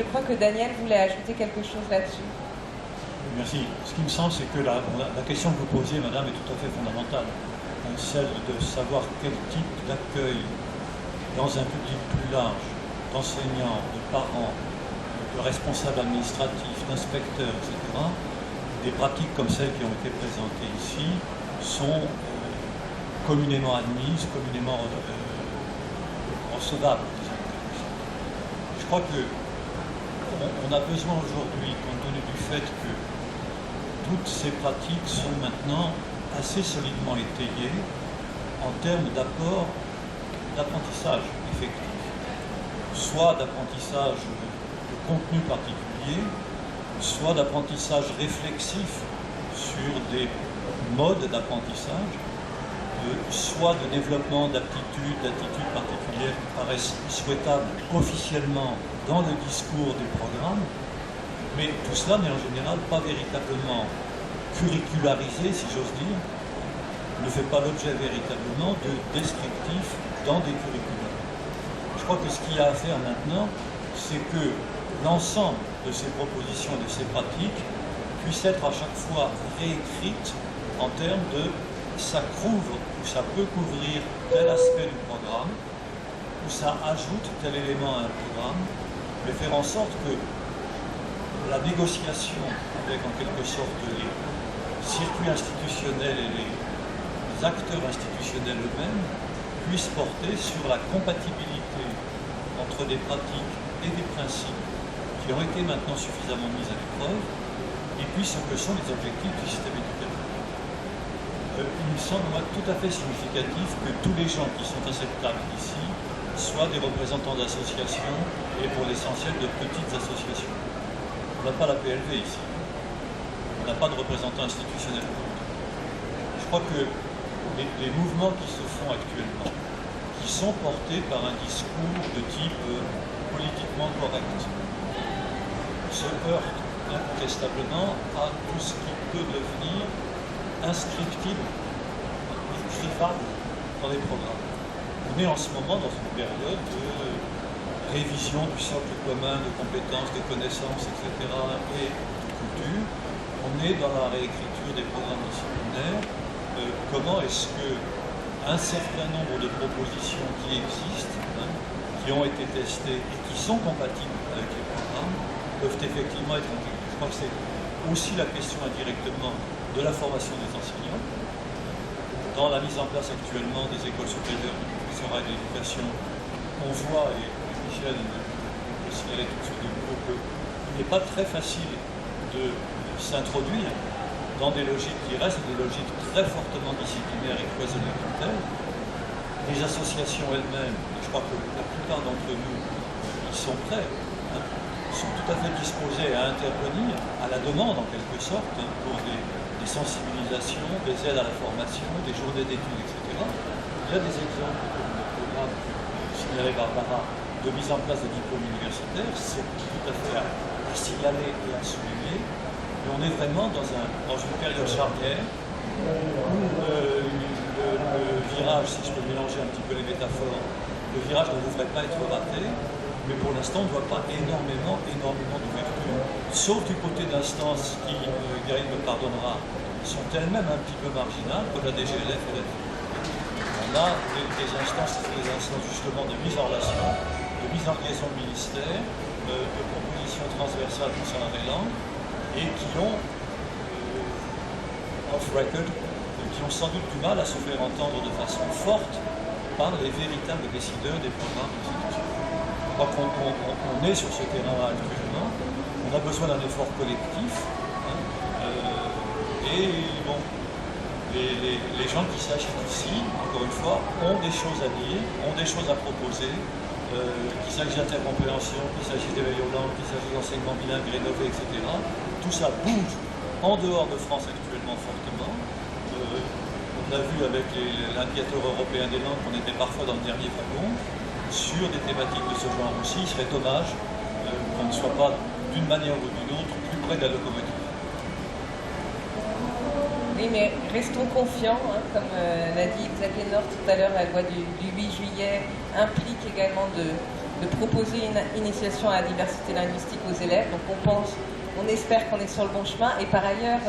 crois que Daniel voulait ajouter quelque chose là-dessus. Merci. Ce qui me semble, c'est que la question que vous posiez, madame, est tout à fait fondamentale. Celle de savoir quel type d'accueil dans un public plus large, d'enseignants, de parents, de responsables administratifs, d'inspecteurs, etc., des pratiques comme celles qui ont été présentées ici sont communément admises, communément recevables. Je crois qu'on a besoin aujourd'hui, compte tenu du fait que toutes ces pratiques sont maintenant assez solidement étayées en termes d'apport d'apprentissage effectif, soit d'apprentissage de contenu particulier, soit d'apprentissage réflexif sur des modes d'apprentissage, soit de développement d'attitudes particulières qui paraissent souhaitables officiellement dans le discours des programmes, mais tout cela n'est en général pas véritablement curricularisé, si j'ose dire, ne fait pas l'objet véritablement de descriptifs dans des curriculums. Je crois que ce qu'il y a à faire maintenant, c'est que l'ensemble de ces propositions et de ces pratiques puissent être à chaque fois réécrites en termes de ça couvre ou ça peut couvrir tel aspect du programme, ou ça ajoute tel élément à un programme, mais faire en sorte que la négociation avec en quelque sorte les circuits institutionnels et les acteurs institutionnels eux-mêmes puissent porter sur la compatibilité entre des pratiques et des principes qui ont été maintenant suffisamment mis à l'épreuve, et puis ce que sont les objectifs du système éducatif. Il me semble moi, tout à fait significatif que tous les gens qui sont à cette table ici soient des représentants d'associations et pour l'essentiel de petites associations. On n'a pas la PLV ici. On n'a pas de représentants institutionnels. Je crois que les mouvements qui se font actuellement, qui sont portés par un discours de type politiquement correct, se heurtent incontestablement à tout ce qui peut devenir inscriptible, écrivable dans les programmes. On est en ce moment dans une période de révision du socle commun de compétences, de connaissances, etc. et de culture. On est dans la réécriture des programmes disciplinaires. Comment est-ce qu'un certain nombre de propositions qui existent, qui ont été testées et qui sont compatibles avec les programmes, peuvent effectivement être intégrées. Je crois que c'est aussi la question indirectement de la formation des enseignants. Dans la mise en place actuellement des écoles supérieures de professorat et d'éducation, on voit, et Michel le signalait tout de suite de nouveau, qu'il n'est pas très facile de s'introduire dans des logiques qui restent des logiques très fortement disciplinaires et cloisonnées comme telles. Les associations elles-mêmes, et je crois que la plupart d'entre nous, ils sont prêts, sont tout à fait disposés à intervenir à la demande en quelque sorte pour des sensibilisations, des aides à la formation, des journées d'études, etc. Il y a des exemples comme le programme signalé Barbara de mise en place des diplômes universitaires, c'est tout à fait à signaler et à souligner, mais on est vraiment dans une période charnière où le virage, si je peux mélanger un petit peu les métaphores, le virage ne devrait pas être raté, mais pour l'instant, on ne voit pas énormément d'ouverture, sauf du côté d'instances qui, Gaël me pardonnera, sont elles-mêmes un petit peu marginales, comme la DGLF et la DGLF. On a des instances justement de mise en relation, de mise en liaison de ministère, de propositions transversales concernant les langues, et qui ont, off-record, qui ont sans doute du mal à se faire entendre de façon forte par les véritables décideurs des programmes institutionnels. Je crois qu'on est sur ce terrain-là actuellement, on a besoin d'un effort collectif, et bon, les gens qui s'agitent ici, encore une fois, ont des choses à dire, ont des choses à proposer, qu'il s'agisse d'intercompréhension, qu'il s'agisse d'éveil aux langues, qu'il s'agisse d'enseignement bilingue rénové, etc. Tout ça bouge en dehors de France actuellement fortement. On a vu avec l'indicateur européen des langues qu'on était parfois dans le dernier wagon. Sur des thématiques de ce genre aussi, il serait dommage qu'on ne soit pas, d'une manière ou d'une autre, plus près de la locomotive. Oui, mais restons confiants, comme l'a dit Xavier Nord tout à l'heure, la loi du 8 juillet implique également de proposer une initiation à la diversité linguistique aux élèves. Donc on espère qu'on est sur le bon chemin. Et par ailleurs,